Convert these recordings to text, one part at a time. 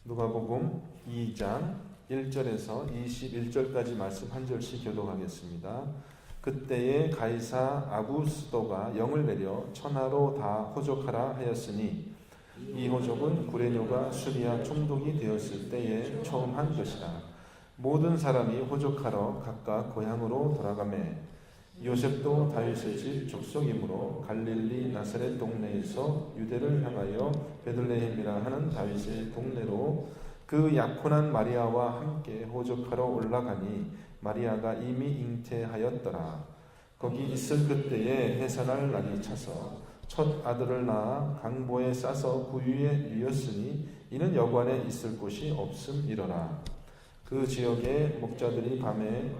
누가복음 2장 1절에서 21절까지 말씀 한 절씩 교독하겠습니다. 그때에 가이사 아구스도가 영을 내려 천하로 다 호족하라 하였으니 이 호족은 구레뇨가 수리아 총독이 되었을 때에 처음 한 것이라. 모든 사람이 호족하러 각각 고향으로 돌아가매 요셉도 다윗의 집 족속이므로 갈릴리 나사렛 동네에서 유대를 향하여 베들레헴이라 하는 다윗의 동네로 그 약혼한 마리아와 함께 호족하러 올라가니 마리아가 이미 잉태하였더라. 거기 있을 그때에 해산할 날이 차서 첫 아들을 낳아 강보에 싸서 구유에 누였으니 이는 여관에 있을 곳이 없음이러라. 그 지역의 목자들이 밤에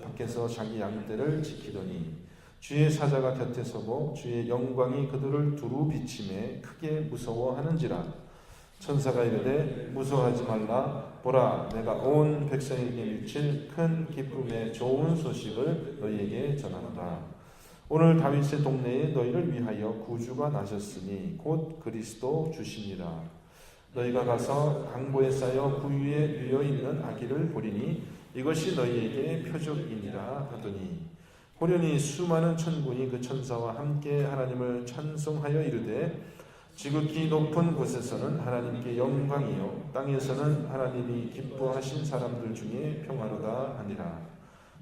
밖에서 자기 양떼를 지키더니 주의 사자가 곁에 서고 주의 영광이 그들을 두루 비침에 크게 무서워하는지라. 천사가 이르되 무서워하지 말라. 보라, 내가 온 백성에게 미칠 큰 기쁨의 좋은 소식을 너희에게 전하노라. 오늘 다윗의 동네에 너희를 위하여 구주가 나셨으니 곧 그리스도 주시니라. 너희가 가서 강보에 쌓여 구유에 누여 있는 아기를 보리니 이것이 너희에게 표적이니라 하더니 호련히 수많은 천군이 그 천사와 함께 하나님을 찬송하여 이르되 지극히 높은 곳에서는 하나님께 영광이요 땅에서는 하나님이 기뻐하신 사람들 중에 평화로다 하니라.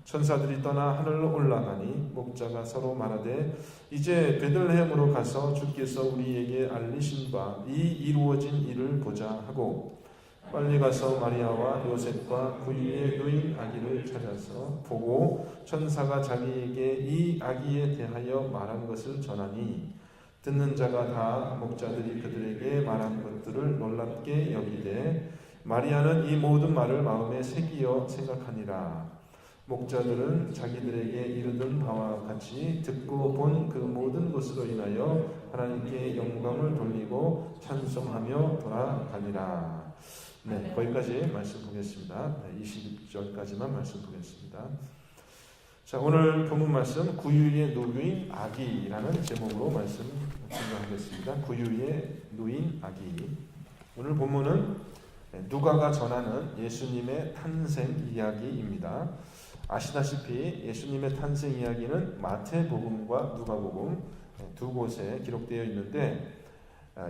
천사들이 떠나 하늘로 올라가니 목자가 서로 말하되 이제 베들레헴으로 가서 주께서 우리에게 알리신 바 이 이루어진 일을 보자 하고 빨리 가서 마리아와 요셉과 구유에 누인 아기를 찾아서 보고 천사가 자기에게 이 아기에 대하여 말한 것을 전하니 듣는 자가 다 목자들이 그들에게 말한 것들을 놀랍게 여기되 마리아는 이 모든 말을 마음에 새기어 생각하니라. 목자들은 자기들에게 이르던 바와 같이 듣고 본 그 모든 것으로 인하여 하나님께 영광을 돌리고 찬송하며 돌아가니라. 네, 거기까지 말씀 보겠습니다. 22절까지만 말씀 보겠습니다. 자, 오늘 본문 말씀 구유에 누인 아기라는 제목으로 말씀 증거하겠습니다. 구유에 누인 아기. 오늘 본문은 누가가 전하는 예수님의 탄생 이야기입니다. 아시다시피 예수님의 탄생 이야기는 마태복음과 누가복음 두 곳에 기록되어 있는데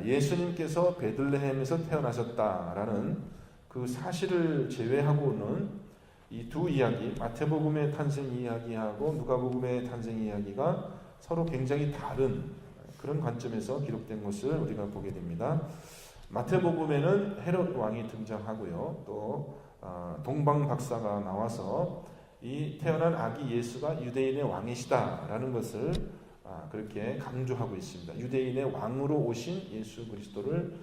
예수님께서 베들레헴에서 태어나셨다라는 그 사실을 제외하고는 이 두 이야기, 마태복음의 탄생 이야기하고 누가복음의 탄생 이야기가 서로 굉장히 다른 그런 관점에서 기록된 것을 우리가 보게 됩니다. 마태복음에는 헤롯 왕이 등장하고요. 또 동방 박사가 나와서 이 태어난 아기 예수가 유대인의 왕이시다라는 것을 그렇게 강조하고 있습니다. 유대인의 왕으로 오신 예수 그리스도를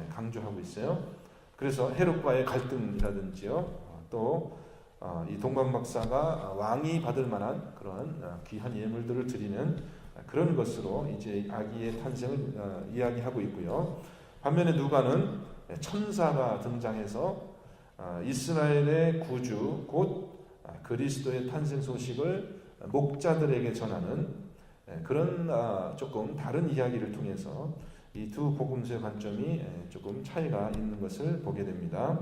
강조하고 있어요. 그래서 헤롯과의 갈등이라든지요, 또 이 동방 박사가 왕이 받을 만한 그런 귀한 예물들을 드리는 그런 것으로 이제 아기의 탄생을 이야기하고 있고요. 반면에 누가는 천사가 등장해서 이스라엘의 구주 곧 그리스도의 탄생 소식을 목자들에게 전하는 그런 조금 다른 이야기를 통해서 이 두 복음서의 관점이 조금 차이가 있는 것을 보게 됩니다.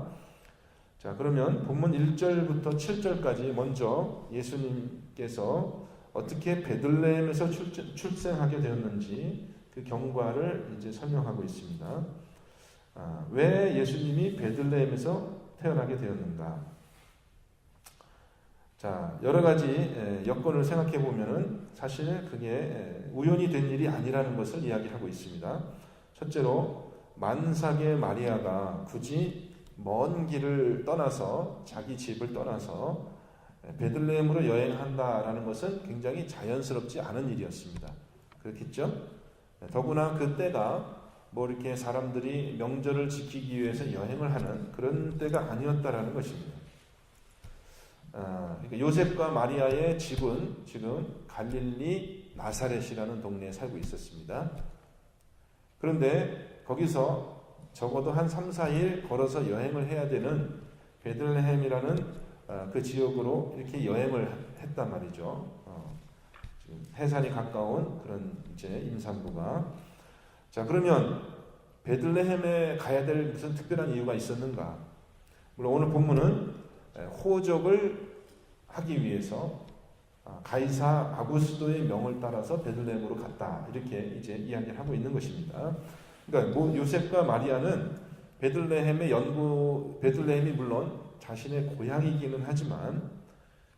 자, 그러면 본문 1절부터 7절까지 먼저 예수님께서 어떻게 베들레헴에서 출생하게 되었는지 그 경과를 이제 설명하고 있습니다. 왜 예수님이 베들레헴에서 태어나게 되었는가? 자, 여러 가지 여건을 생각해 보면은 사실 그게 우연히 된 일이 아니라는 것을 이야기하고 있습니다. 첫째로 만삭의 마리아가 굳이 먼 길을 떠나서 자기 집을 떠나서 베들레헴으로 여행한다라는 것은 굉장히 자연스럽지 않은 일이었습니다. 그렇겠죠? 더구나 그때가 뭐 이렇게 사람들이 명절을 지키기 위해서 여행을 하는 그런 때가 아니었다라는 것입니다. 그러니까 요셉과 마리아의 집은 지금 갈릴리 나사렛이라는 동네에 살고 있었습니다. 그런데 거기서 적어도 한 3, 4일 걸어서 여행을 해야 되는 베들레헴이라는 그 지역으로 이렇게 여행을 했단 말이죠. 지금 해산이 가까운 그런 이제 임산부가. 자, 그러면 베들레헴에 가야 될 무슨 특별한 이유가 있었는가? 물론 오늘 본문은 호적을 하기 위해서 가이사 아구스도의 명을 따라서 베들레헴으로 갔다, 이렇게 이제 이야기를 하고 있는 것입니다. 그러니까 요셉과 마리아는 베들레헴이 물론 자신의 고향이기는 하지만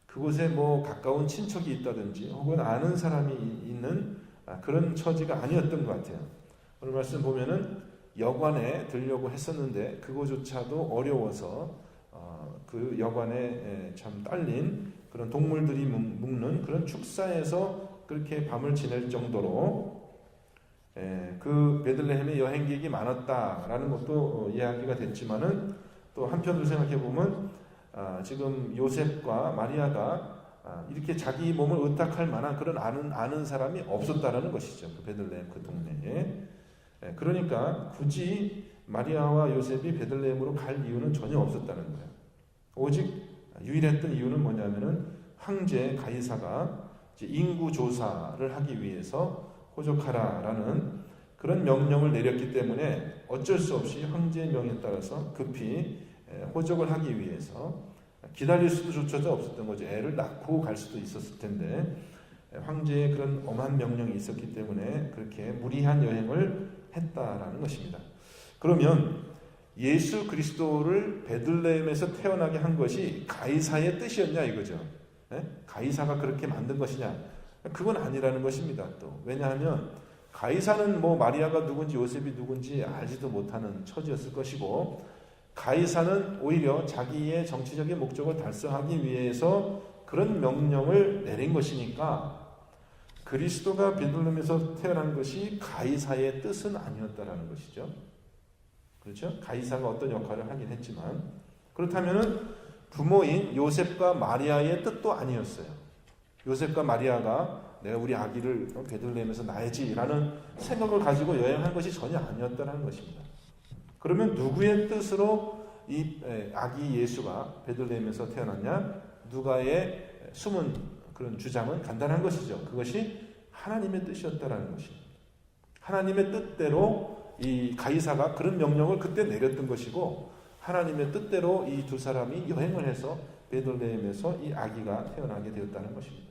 그곳에 가까운 친척이 있다든지 혹은 아는 사람이 있는 그런 처지가 아니었던 것 같아요. 오늘 말씀 보면은 여관에 들려고 했었는데 그거조차도 어려워서 그 여관에 참 딸린 그런 동물들이 묵는 그런 축사에서 그렇게 밤을 지낼 정도로 그 베들레헴에 여행객이 많았다라는 것도 이야기가 됐지만은, 또 한편으로 생각해 보면 지금 요셉과 마리아가 이렇게 자기 몸을 의탁할 만한 그런 아는 사람이 없었다라는 것이죠. 그 베들레헴 그 동네에. 그러니까 굳이 마리아와 요셉이 베들레헴으로 갈 이유는 전혀 없었다는 거예요. 오직 유일했던 이유는 뭐냐면은 황제 가이사가 인구 조사를 하기 위해서 호적하라라는 그런 명령을 내렸기 때문에 어쩔 수 없이 황제의 명에 따라서 급히 호적을 하기 위해서 기다릴 수조차도 없었던 거죠. 애를 낳고 갈 수도 있었을 텐데 황제의 그런 엄한 명령이 있었기 때문에 그렇게 무리한 여행을 했다라는 것입니다. 그러면 예수 그리스도를 베들레헴에서 태어나게 한 것이 가이사의 뜻이었냐 이거죠. 가이사가 그렇게 만든 것이냐? 그건 아니라는 것입니다. 또 왜냐하면 가이사는 마리아가 누군지 요셉이 누군지 알지도 못하는 처지였을 것이고, 가이사는 오히려 자기의 정치적인 목적을 달성하기 위해서 그런 명령을 내린 것이니까 그리스도가 베들레헴에서 태어난 것이 가이사의 뜻은 아니었다라는 것이죠. 그렇죠? 가이사가 어떤 역할을 하긴 했지만, 그렇다면은 부모인 요셉과 마리아의 뜻도 아니었어요. 요셉과 마리아가 내가 우리 아기를 베들레헴에서 낳아야지라는 생각을 가지고 여행한 것이 전혀 아니었다는 것입니다. 그러면 누구의 뜻으로 이 아기 예수가 베들레헴에서 태어났냐? 누가의 숨은 그런 주장은 간단한 것이죠. 그것이 하나님의 뜻이었다라는 것입니다. 하나님의 뜻대로 이 가이사가 그런 명령을 그때 내렸던 것이고, 하나님의 뜻대로 이 두 사람이 여행을 해서 베들레헴에서 이 아기가 태어나게 되었다는 것입니다.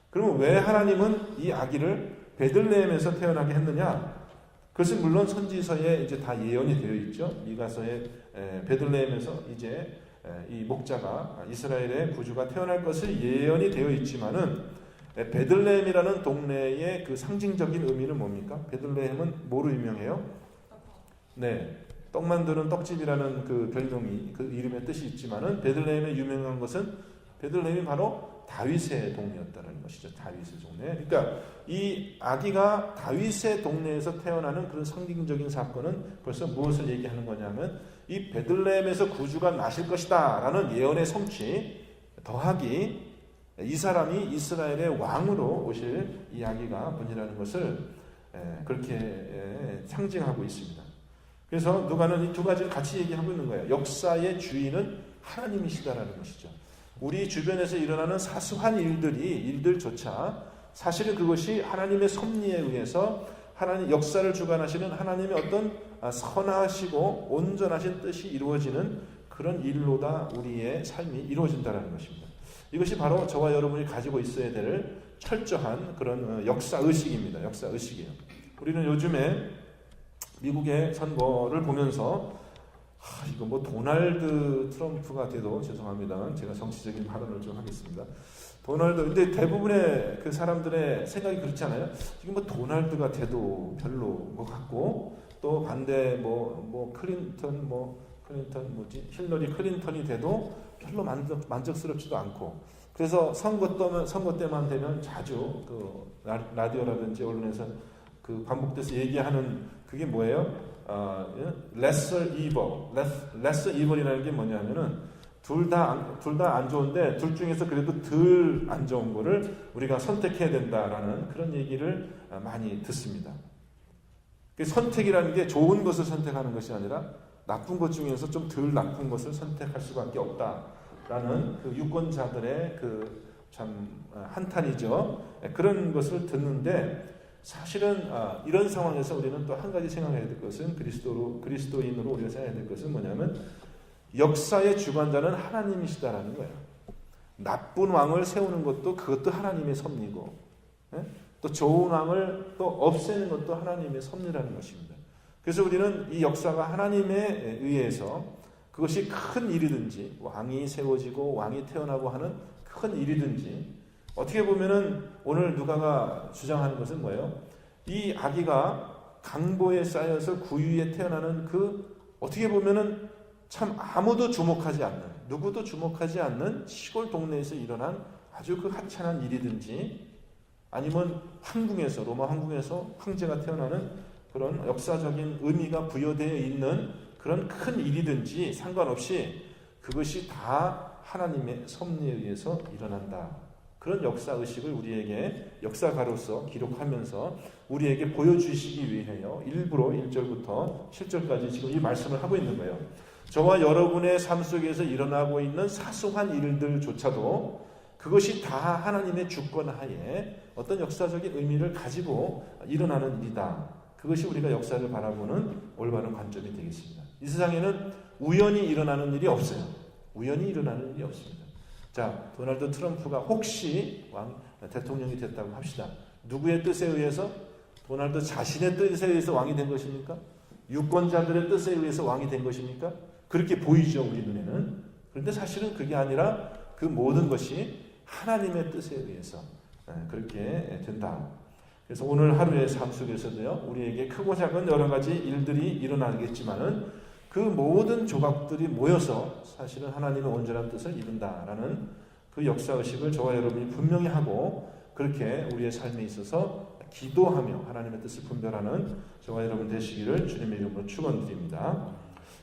그러면 왜 하나님은 이 아기를 베들레헴에서 태어나게 했느냐? 그것은 물론 선지서에 이제 다 예언이 되어 있죠. 미가서에 베들레헴에서 이제 이 목자가 이스라엘의 구주가 태어날 것을 예언이 되어 있지만은, 베들레헴이라는 동네의 그 상징적인 의미는 뭡니까? 베들레헴은 뭐로 유명해요? 네, 떡 만드는 떡집이라는 그 별명이, 그 이름의 뜻이 있지만은 베들레헴에 유명한 것은 베들레헴이 바로 다윗의 동네였다는 것이죠. 다윗의 동네. 그러니까 이 아기가 다윗의 동네에서 태어나는 그런 상징적인 사건은 벌써 무엇을 얘기하는 거냐면 이 베들레헴에서 구주가 나실 것이다라는 예언의 성취 더하기 이 사람이 이스라엘의 왕으로 오실 이 아기가 분이라는 것을 그렇게 상징하고 있습니다. 그래서 누가는 이 두 가지를 같이 얘기하고 있는 거예요. 역사의 주인은 하나님이시다라는 것이죠. 우리 주변에서 일어나는 사소한 일들조차 사실은 그것이 하나님의 섭리에 의해서 하나님 역사를 주관하시는 하나님의 어떤 선하시고 온전하신 뜻이 이루어지는 그런 일로다 우리의 삶이 이루어진다는 것입니다. 이것이 바로 저와 여러분이 가지고 있어야 될 철저한 그런 역사의식입니다. 역사의식이에요. 우리는 요즘에 미국의 선거를 보면서 이거 도널드 트럼프가 돼도 죄송합니다. 제가 정치적인 발언을 좀 하겠습니다. 근데 대부분의 그 사람들의 생각이 그렇지 않아요? 지금 도널드가 돼도 별로 것 같고, 또 반대 힐러리 클린턴이 돼도 별로 만족스럽지도 않고, 그래서 선거 때만 되면 자주 그 라디오라든지 언론에서 그 반복돼서 얘기하는 그게 뭐예요? lesser evil이라는 게 뭐냐면은 둘 다 안 좋은데 둘 중에서 그래도 덜 안 좋은 거를 우리가 선택해야 된다라는 그런 얘기를 많이 듣습니다. 선택이라는 게 좋은 것을 선택하는 것이 아니라 나쁜 것 중에서 좀 덜 나쁜 것을 선택할 수밖에 없다라는 그 유권자들의 그 참 한탄이죠. 그런 것을 듣는데 사실은 이런 상황에서 우리는 또 한 가지 생각해야 될 것은 그리스도인으로 우리가 생각해야 될 것은 뭐냐면 역사의 주관자는 하나님이시다라는 거예요. 나쁜 왕을 세우는 것도 그것도 하나님의 섭리고, 또 좋은 왕을 또 없애는 것도 하나님의 섭리라는 것입니다. 그래서 우리는 이 역사가 하나님에 의해서 그것이 큰 일이든지 왕이 세워지고 왕이 태어나고 하는 큰 일이든지, 어떻게 보면은 오늘 누가가 주장하는 것은 뭐예요? 이 아기가 강보에 쌓여서 구유에 태어나는 그 어떻게 보면은 참 아무도 주목하지 않는, 누구도 주목하지 않는 시골 동네에서 일어난 아주 그 하찮은 일이든지, 아니면 황궁에서, 로마 황궁에서 황제가 태어나는 그런 역사적인 의미가 부여되어 있는 그런 큰 일이든지 상관없이 그것이 다 하나님의 섭리에 의해서 일어난다. 그런 역사의식을 우리에게 역사가로서 기록하면서 우리에게 보여주시기 위해요. 일부러 1절부터 7절까지 지금 이 말씀을 하고 있는 거예요. 저와 여러분의 삶 속에서 일어나고 있는 사소한 일들조차도 그것이 다 하나님의 주권 하에 어떤 역사적인 의미를 가지고 일어나는 일이다. 그것이 우리가 역사를 바라보는 올바른 관점이 되겠습니다. 이 세상에는 우연히 일어나는 일이 없어요. 우연히 일어나는 일이 없습니다. 자, 도널드 트럼프가 혹시 대통령이 됐다고 합시다. 누구의 뜻에 의해서? 도널드 자신의 뜻에 의해서 왕이 된 것입니까? 유권자들의 뜻에 의해서 왕이 된 것입니까? 그렇게 보이죠, 우리 눈에는. 그런데 사실은 그게 아니라 그 모든 것이 하나님의 뜻에 의해서 그렇게 된다. 그래서 오늘 하루의 삶 속에서도요, 우리에게 크고 작은 여러 가지 일들이 일어나겠지만은 그 모든 조각들이 모여서 사실은 하나님의 온전한 뜻을 이룬다라는 그 역사의식을 저와 여러분이 분명히 하고, 그렇게 우리의 삶에 있어서 기도하며 하나님의 뜻을 분별하는 저와 여러분 되시기를 주님의 이름으로 축원드립니다.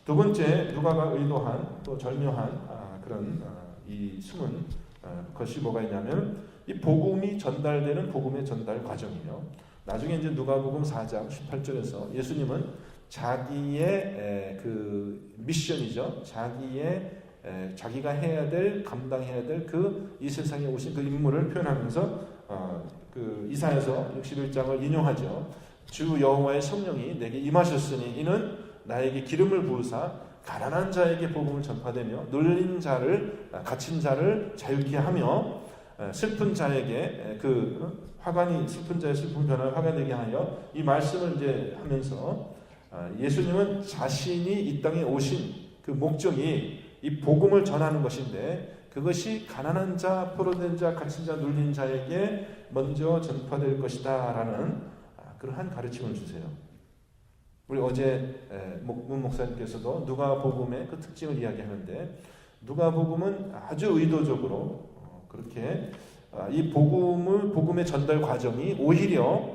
두 번째, 누가가 의도한 또 절묘한 그런 이 숨은 것이 뭐가 있냐면 이 복음이 전달되는 복음의 전달 과정이에요. 나중에 이제 누가복음 4장 18절에서 예수님은 자기의 그 미션이죠. 자기가 해야 될, 감당해야 될 그 이 세상에 오신 그 임무를 표현하면서 그 이사야서 61장을 인용하죠. 주 여호와의 성령이 내게 임하셨으니 이는 나에게 기름을 부으사 가난한 자에게 복음을 전파되며 눌린 자를, 갇힌 자를 자유케 하며 슬픈 자에게 슬픈 자의 슬픈 변화를 화가되게 하여, 이 말씀을 이제 하면서 예수님은 자신이 이 땅에 오신 그 목적이 이 복음을 전하는 것인데, 그것이 가난한 자, 포로된 자, 갇힌 자, 눌린 자에게 먼저 전파될 것이다 라는 그러한 가르침을 주세요. 우리 어제 문 목사님께서도 누가복음의 그 특징을 이야기하는데, 누가복음은 아주 의도적으로 그렇게 이 복음의 전달 과정이 오히려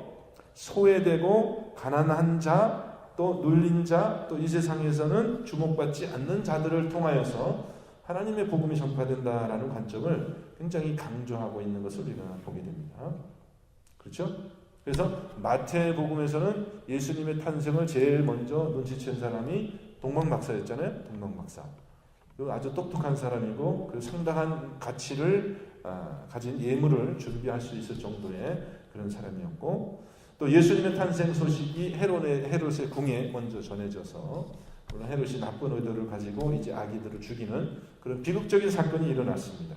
소외되고 가난한 자, 또 눌린 자, 또 이 세상에서는 주목받지 않는 자들을 통하여서 하나님의 복음이 전파된다라는 관점을 굉장히 강조하고 있는 것을 우리가 보게 됩니다. 그렇죠? 그래서 마태복음에서는 예수님의 탄생을 제일 먼저 눈치챈 사람이 동방박사였잖아요. 동방박사. 아주 똑똑한 사람이고 그 상당한 가치를 가진 예물을 준비할 수 있을 정도의 그런 사람이었고, 또 예수님의 탄생 소식이 헤롯의 궁에 먼저 전해져서, 물론 헤롯이 나쁜 의도를 가지고 이제 아기들을 죽이는 그런 비극적인 사건이 일어났습니다.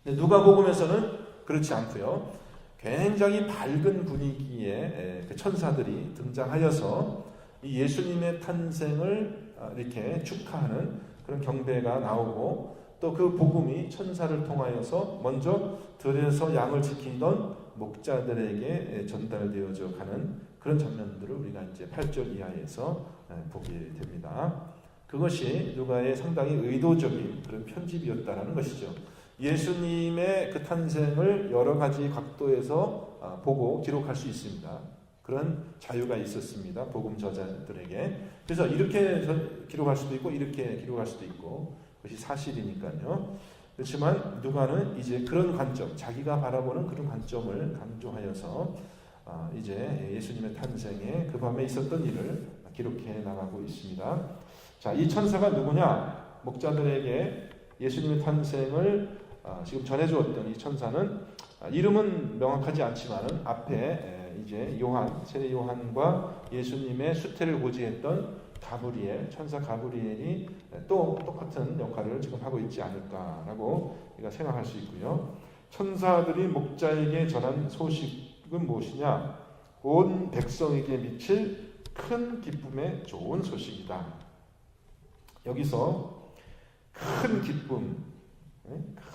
근데 누가복음에서는 그렇지 않고요. 굉장히 밝은 분위기의 천사들이 등장하여서 이 예수님의 탄생을 이렇게 축하하는 그런 경배가 나오고, 또 그 복음이 천사를 통하여서 먼저 들에서 양을 지키던 목자들에게 전달되어져 가는 그런 장면들을 우리가 이제 8절 이하에서 보게 됩니다. 그것이 누가의 상당히 의도적인 그런 편집이었다라는 것이죠. 예수님의 그 탄생을 여러 가지 각도에서 보고 기록할 수 있습니다. 그런 자유가 있었습니다. 복음 저자들에게. 그래서 이렇게 기록할 수도 있고 이렇게 기록할 수도 있고, 그것이 사실이니까요. 그렇지만 누가는 이제 그런 관점, 자기가 바라보는 그런 관점을 강조하여서 이제 예수님의 탄생에 그 밤에 있었던 일을 기록해 나가고 있습니다. 자, 이 천사가 누구냐? 목자들에게 예수님의 탄생을 지금 전해주었던 이 천사는 이름은 명확하지 않지만 앞에 이제 요한, 세례 요한과 예수님의 수태를 고지했던 가브리엘, 천사 가브리엘이 또 똑같은 역할을 지금 하고 있지 않을까라고 우리가 생각할 수 있고요. 천사들이 목자에게 전한 소식은 무엇이냐? 온 백성에게 미칠 큰 기쁨의 좋은 소식이다. 여기서 큰 기쁨,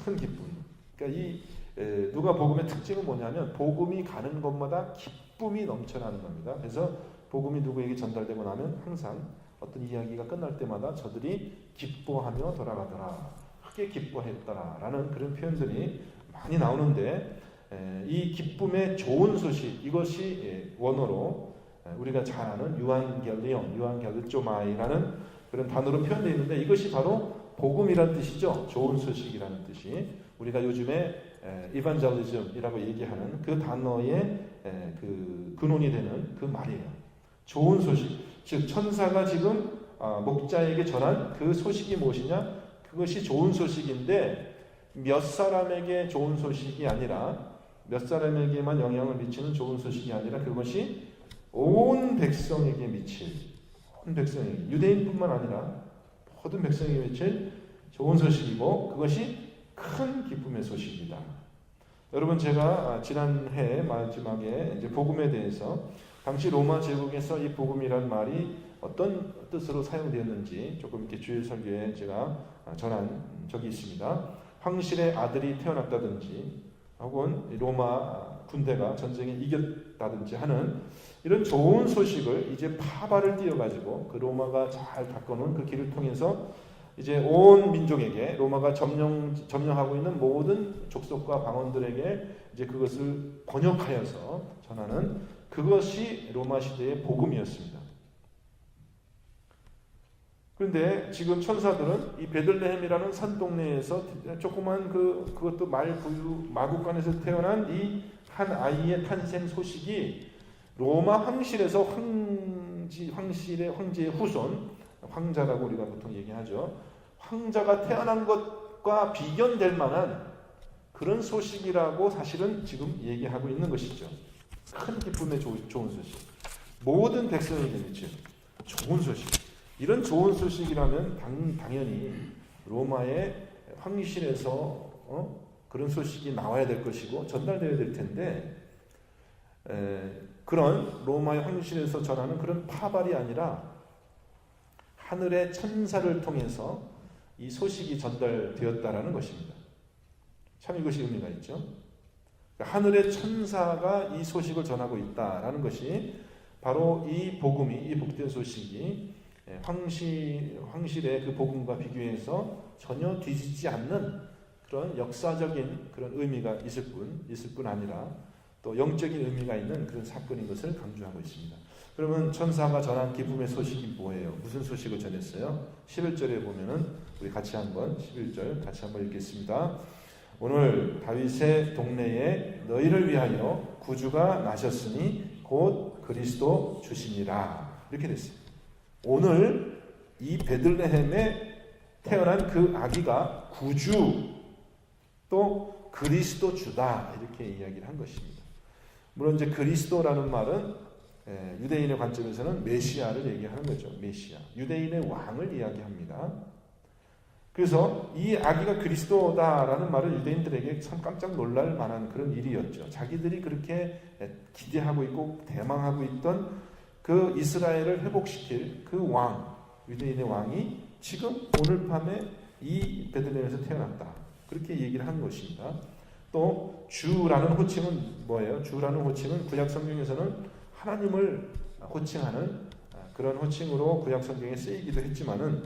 큰 기쁨. 그러니까 이 누가복음의 특징은 뭐냐면 복음이 가는 곳마다 기쁨이 넘쳐나는 겁니다. 그래서 복음이 누구에게 전달되고 나면 항상 어떤 이야기가 끝날 때마다 저들이 기뻐하며 돌아가더라, 크게 기뻐했더라라는 그런 표현들이 많이 나오는데, 이 기쁨의 좋은 소식, 이것이 원어로 우리가 잘 아는 유한겔리온, 유한겔르조마이라는 그런 단어로 표현되어 있는데, 이것이 바로 복음이라는 뜻이죠. 좋은 소식이라는 뜻이. 우리가 요즘에 이반젤리즘이라고 얘기하는 그 단어의 그 근원이 되는 그 말이에요. 좋은 소식. 즉 천사가 지금 목자에게 전한 그 소식이 무엇이냐? 그것이 좋은 소식인데 몇 사람에게 좋은 소식이 아니라, 몇 사람에게만 영향을 미치는 좋은 소식이 아니라 그것이 온 백성에게 미칠, 온 백성에게, 유대인뿐만 아니라 모든 백성에게 미칠 좋은 소식이고, 그것이 큰 기쁨의 소식이다. 여러분, 제가 지난해 마지막에 이제 복음에 대해서 당시 로마 제국에서 이 복음이란 말이 어떤 뜻으로 사용되었는지 조금 이렇게 주일 설교에 제가 전한 적이 있습니다. 황실의 아들이 태어났다든지, 혹은 로마 군대가 전쟁에 이겼다든지 하는 이런 좋은 소식을 이제 파발을 띄워가지고 그 로마가 잘 바꿔놓은 그 길을 통해서 이제 온 민족에게, 로마가 점령하고 있는 모든 족속과 방언들에게 이제 그것을 번역하여서 전하는, 그것이 로마 시대의 복음이었습니다. 그런데 지금 천사들은 이 베들레헴이라는 산동네에서 조그만 그것도 마구간에서 태어난 이 한 아이의 탄생 소식이 로마 황실에서 황제의 후손, 황자라고 우리가 보통 얘기하죠. 황자가 태어난 것과 비견될 만한 그런 소식이라고 사실은 지금 얘기하고 있는 것이죠. 큰 기쁨의 좋은 소식. 모든 백성에게 미칠 좋은 소식. 이런 좋은 소식이라면 당연히 로마의 황실에서 그런 소식이 나와야 될 것이고 전달되어야 될 텐데, 그런 로마의 황실에서 전하는 그런 파발이 아니라 하늘의 천사를 통해서 이 소식이 전달되었다라는 것입니다. 참 이것이 의미가 있죠. 하늘의 천사가 이 소식을 전하고 있다라는 것이 바로 이 복음이, 이 복된 소식이 황실의 그 복음과 비교해서 전혀 뒤지지 않는 그런 역사적인 그런 의미가 있을 뿐 아니라 또 영적인 의미가 있는 그런 사건인 것을 강조하고 있습니다. 그러면 천사가 전한 기쁨의 소식이 뭐예요? 무슨 소식을 전했어요? 11절에 보면은 우리 같이 한번 11절 같이 한번 읽겠습니다. 오늘 다윗의 동네에 너희를 위하여 구주가 나셨으니 곧 그리스도 주시니라. 이렇게 됐어요. 오늘 이 베들레헴에 태어난 그 아기가 구주, 또 그리스도 주다, 이렇게 이야기를 한 것입니다. 물론 이제 그리스도라는 말은 유대인의 관점에서는 메시아를 얘기하는 거죠. 메시아, 유대인의 왕을 이야기합니다. 그래서 이 아기가 그리스도다라는 말은 유대인들에게 참 깜짝 놀랄 만한 그런 일이었죠. 자기들이 그렇게 기대하고 있고 대망하고 있던 그 이스라엘을 회복시킬 그 왕, 유대인의 왕이 지금 오늘 밤에 이 베들레헴에서 태어났다. 그렇게 얘기를 하는 것입니다. 또 주라는 호칭은 뭐예요? 주라는 호칭은 구약 성경에서는 하나님을 호칭하는 그런 호칭으로 구약 성경에 쓰이기도 했지만은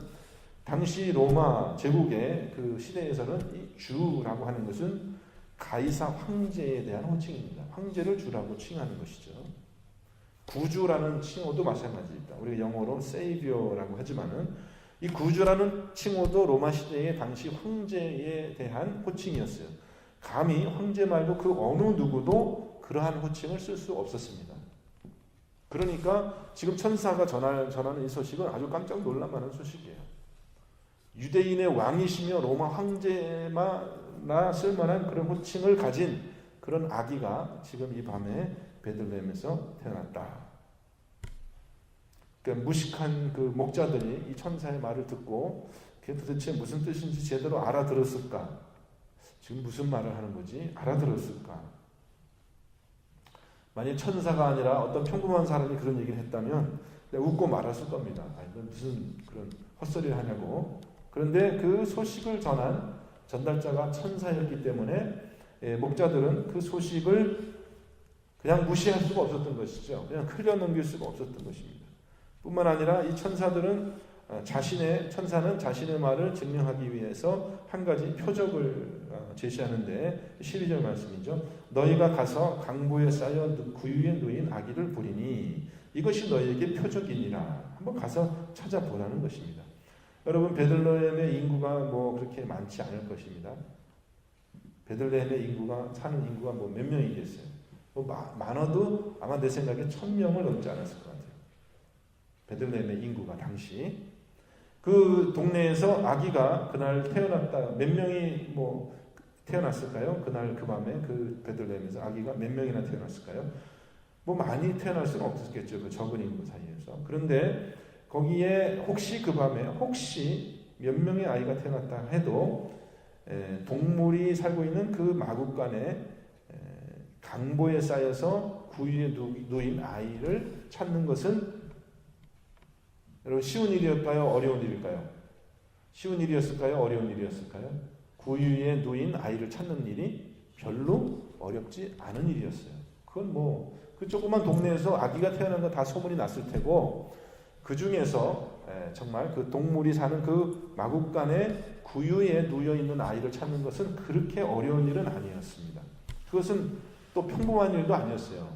당시 로마 제국의 그 시대에서는 이 주라고 하는 것은 가이사 황제에 대한 호칭입니다. 황제를 주라고 칭하는 것이죠. 구주라는 칭호도 마찬가지입니다. 우리가 영어로 Savior라고 하지만은 이 구주라는 칭호도 로마 시대의 당시 황제에 대한 호칭이었어요. 감히 황제 말고 그 어느 누구도 그러한 호칭을 쓸 수 없었습니다. 그러니까 지금 천사가 전하는 이 소식은 아주 깜짝 놀랄만한 소식이에요. 유대인의 왕이시며 로마 황제나 쓸만한 그런 호칭을 가진 그런 아기가 지금 이 밤에 베들레헴에서 태어났다. 그러니까 무식한 그 목자들이 이 천사의 말을 듣고 그게 도대체 무슨 뜻인지 제대로 알아들었을까? 지금 무슨 말을 하는 거지? 알아들었을까? 만약 천사가 아니라 어떤 평범한 사람이 그런 얘기를 했다면 웃고 말았을 겁니다. 아니, 무슨 그런 헛소리를 하냐고. 그런데 그 소식을 전한 전달자가 천사였기 때문에 목자들은 그 소식을 그냥 무시할 수가 없었던 것이죠. 그냥 흘려넘길 수가 없었던 것입니다. 뿐만 아니라 이 천사는 자신의 말을 증명하기 위해서 한 가지 표적을 제시하는데 12절 말씀이죠. 너희가 가서 강보에 쌓여 구유에 놓인 아기를 보리니 이것이 너희에게 표적이니라. 한번 가서 찾아보라는 것입니다. 여러분, 베들레헴의 인구가 뭐 그렇게 많지 않을 것입니다. 베들레헴의 사는 인구가 뭐 몇 명이겠어요? 뭐 많아도 아마 내 생각에 1000명을 넘지 않았을 것 같아요. 베들레헴의 인구가 당시 그 동네에서 아기가 그날 태어났다. 몇 명이 뭐 태어났을까요? 그날 그 밤에 그 베들레헴에서 아기가 몇 명이나 태어났을까요? 뭐 많이 태어날 수는 없었겠죠. 그 적은 인구 사이에서. 그런데 거기에 혹시 그 밤에 몇 명의 아이가 태어났다 해도 동물이 살고 있는 그 마구간에 강보에 쌓여서 구유에 놓인 아이를 찾는 것은 여러분 쉬운 일이었을까요? 어려운 일일까요? 쉬운 일이었을까요? 어려운 일이었을까요? 구유에 놓인 아이를 찾는 일이 별로 어렵지 않은 일이었어요. 그건 뭐 그 조그만 동네에서 아기가 태어난 거 다 소문이 났을 테고 그 중에서 정말 그 동물이 사는 그 마구간에 구유에 누워 있는 아이를 찾는 것은 그렇게 어려운 일은 아니었습니다. 그것은 또 평범한 일도 아니었어요.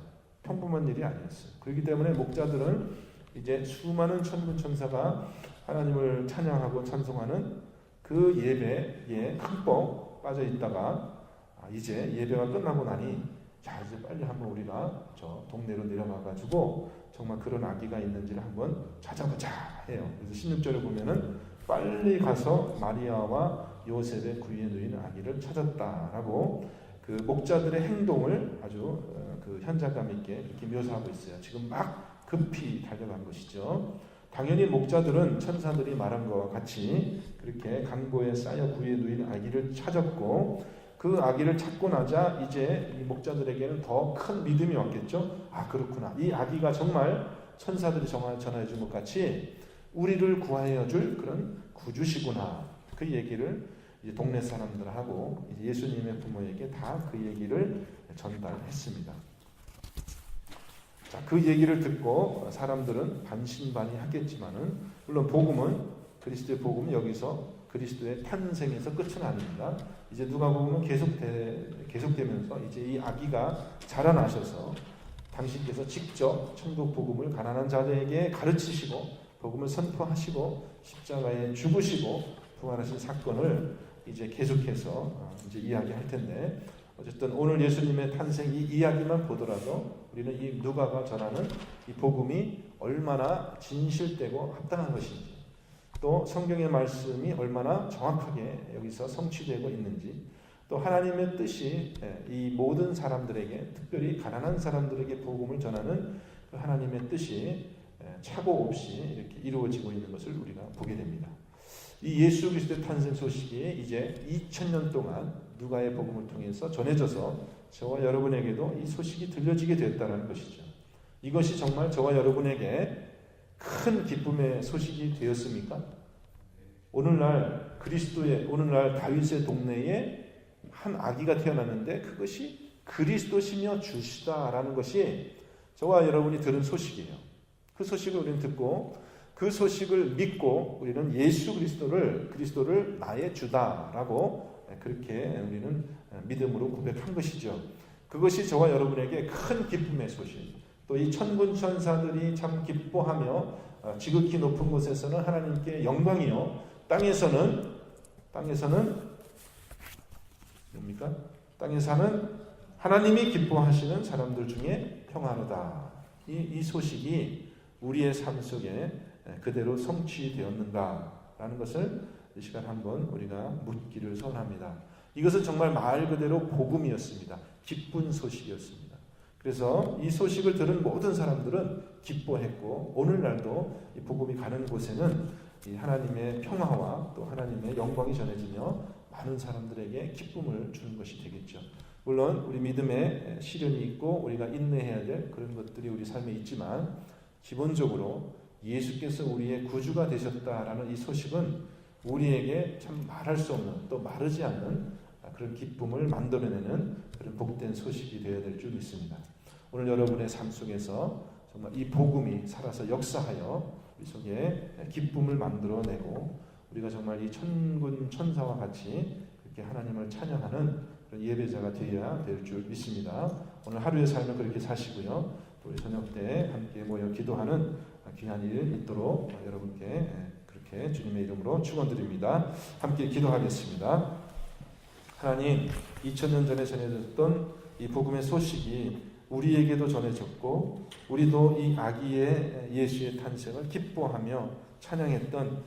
평범한 일이 아니었어요. 그렇기 때문에 목자들은 이제 수많은 천군 천사가 하나님을 찬양하고 찬송하는 그 예배에 흠뻑 빠져 있다가 이제 예배가 끝나고 나니 자 이제 빨리 한번 우리가 저 동네로 내려가 가지고 정말 그런 아기가 있는지를 한번 찾아보자 해요. 그래서 16절에 보면은 빨리 가서 마리아와 요셉의 구유에 놓인 아기를 찾았다라고 그 목자들의 행동을 아주 그 현장감 있게 이렇게 묘사하고 있어요. 지금 막 급히 달려간 것이죠. 당연히 목자들은 천사들이 말한 것과 같이 그렇게 강보에 쌓여 구유에 놓인 아기를 찾았고 그 아기를 찾고 나자 이제 이 목자들에게는 더 큰 믿음이 왔겠죠. 아 그렇구나. 이 아기가 정말 천사들이 전하해 준 것 같이 우리를 구하여 줄 그런 구주시구나. 그 얘기를 이제 동네 사람들하고 이제 예수님의 부모에게 다 그 얘기를 전달했습니다. 자, 그 얘기를 듣고 사람들은 반신반의하겠지만은 물론 그리스도의 복음은 여기서 그리스도의 탄생에서 끝은 아닙니다. 이제 누가복음은 계속되면서 이제 이 아기가 자라나셔서 당신께서 직접 천국 복음을 가난한 자들에게 가르치시고 복음을 선포하시고 십자가에 죽으시고 부활하신 사건을 이제 계속해서 이제 이야기할 텐데 어쨌든 오늘 예수님의 탄생 이 이야기만 보더라도 우리는 이 누가가 전하는 이 복음이 얼마나 진실되고 합당한 것인지 또 성경의 말씀이 얼마나 정확하게 여기서 성취되고 있는지 또 하나님의 뜻이 이 모든 사람들에게 특별히 가난한 사람들에게 복음을 전하는 그 하나님의 뜻이 착오 없이 이렇게 이루어지고 있는 것을 우리가 보게 됩니다. 이 예수 그리스도의 탄생 소식이 이제 2000년 동안 누가의 복음을 통해서 전해져서 저와 여러분에게도 이 소식이 들려지게 됐다는 것이죠. 이것이 정말 저와 여러분에게 큰 기쁨의 소식이 되었습니까? 오늘날 다윗의 동네에 한 아기가 태어났는데 그것이 그리스도시며 주시다라는 것이 저와 여러분이 들은 소식이에요. 그 소식을 우리는 듣고 그 소식을 믿고 우리는 예수 그리스도를 나의 주다라고 그렇게 우리는 믿음으로 고백한 것이죠. 그것이 저와 여러분에게 큰 기쁨의 소식. 또 이 천군 천사들이 참 기뻐하며 지극히 높은 곳에서는 하나님께 영광이요. 땅에서는 뭡니까? 땅에서는 하나님이 기뻐하시는 사람들 중에 평화로다. 이 소식이 우리의 삶 속에 그대로 성취되었는가라는 것을 이 시간 한번 우리가 묻기를 소원합니다. 이것은 정말 말 그대로 복음이었습니다. 기쁜 소식이었습니다. 그래서 이 소식을 들은 모든 사람들은 기뻐했고 오늘날도 이 복음이 가는 곳에는 이 하나님의 평화와 또 하나님의 영광이 전해지며 많은 사람들에게 기쁨을 주는 것이 되겠죠. 물론 우리 믿음에 시련이 있고 우리가 인내해야 될 그런 것들이 우리 삶에 있지만 기본적으로 예수께서 우리의 구주가 되셨다라는 이 소식은 우리에게 참 말할 수 없는 또 마르지 않는 그런 기쁨을 만들어내는 그런 복된 소식이 되어야 될 줄 믿습니다. 오늘 여러분의 삶 속에서 정말 이 복음이 살아서 역사하여 우리 속에 기쁨을 만들어내고 우리가 정말 이 천군 천사와 같이 그렇게 하나님을 찬양하는 그런 예배자가 되어야 될 줄 믿습니다. 오늘 하루의 삶을 그렇게 사시고요. 또 우리 저녁 때 함께 모여 기도하는 귀한 일 있도록 여러분께 그렇게 주님의 이름으로 축원드립니다. 함께 기도하겠습니다. 하나님, 2000년 전에 전해졌던 이 복음의 소식이 우리에게도 전해졌고 우리도 이 아기의 예수의 탄생을 기뻐하며 찬양했던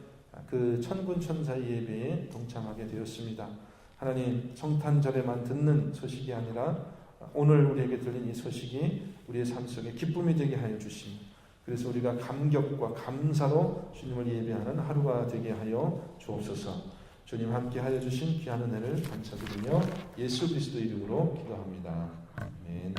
그 천군 천사의 예배에 동참하게 되었습니다. 하나님, 성탄절에만 듣는 소식이 아니라 오늘 우리에게 들린 이 소식이 우리의 삶 속에 기쁨이 되게 하여 주십니다. 그래서 우리가 감격과 감사로 주님을 예배하는 하루가 되게 하여 주옵소서. 주님 함께 하여 주신 귀한 은혜를 감사드리며 예수 그리스도 이름으로 기도합니다. 아멘.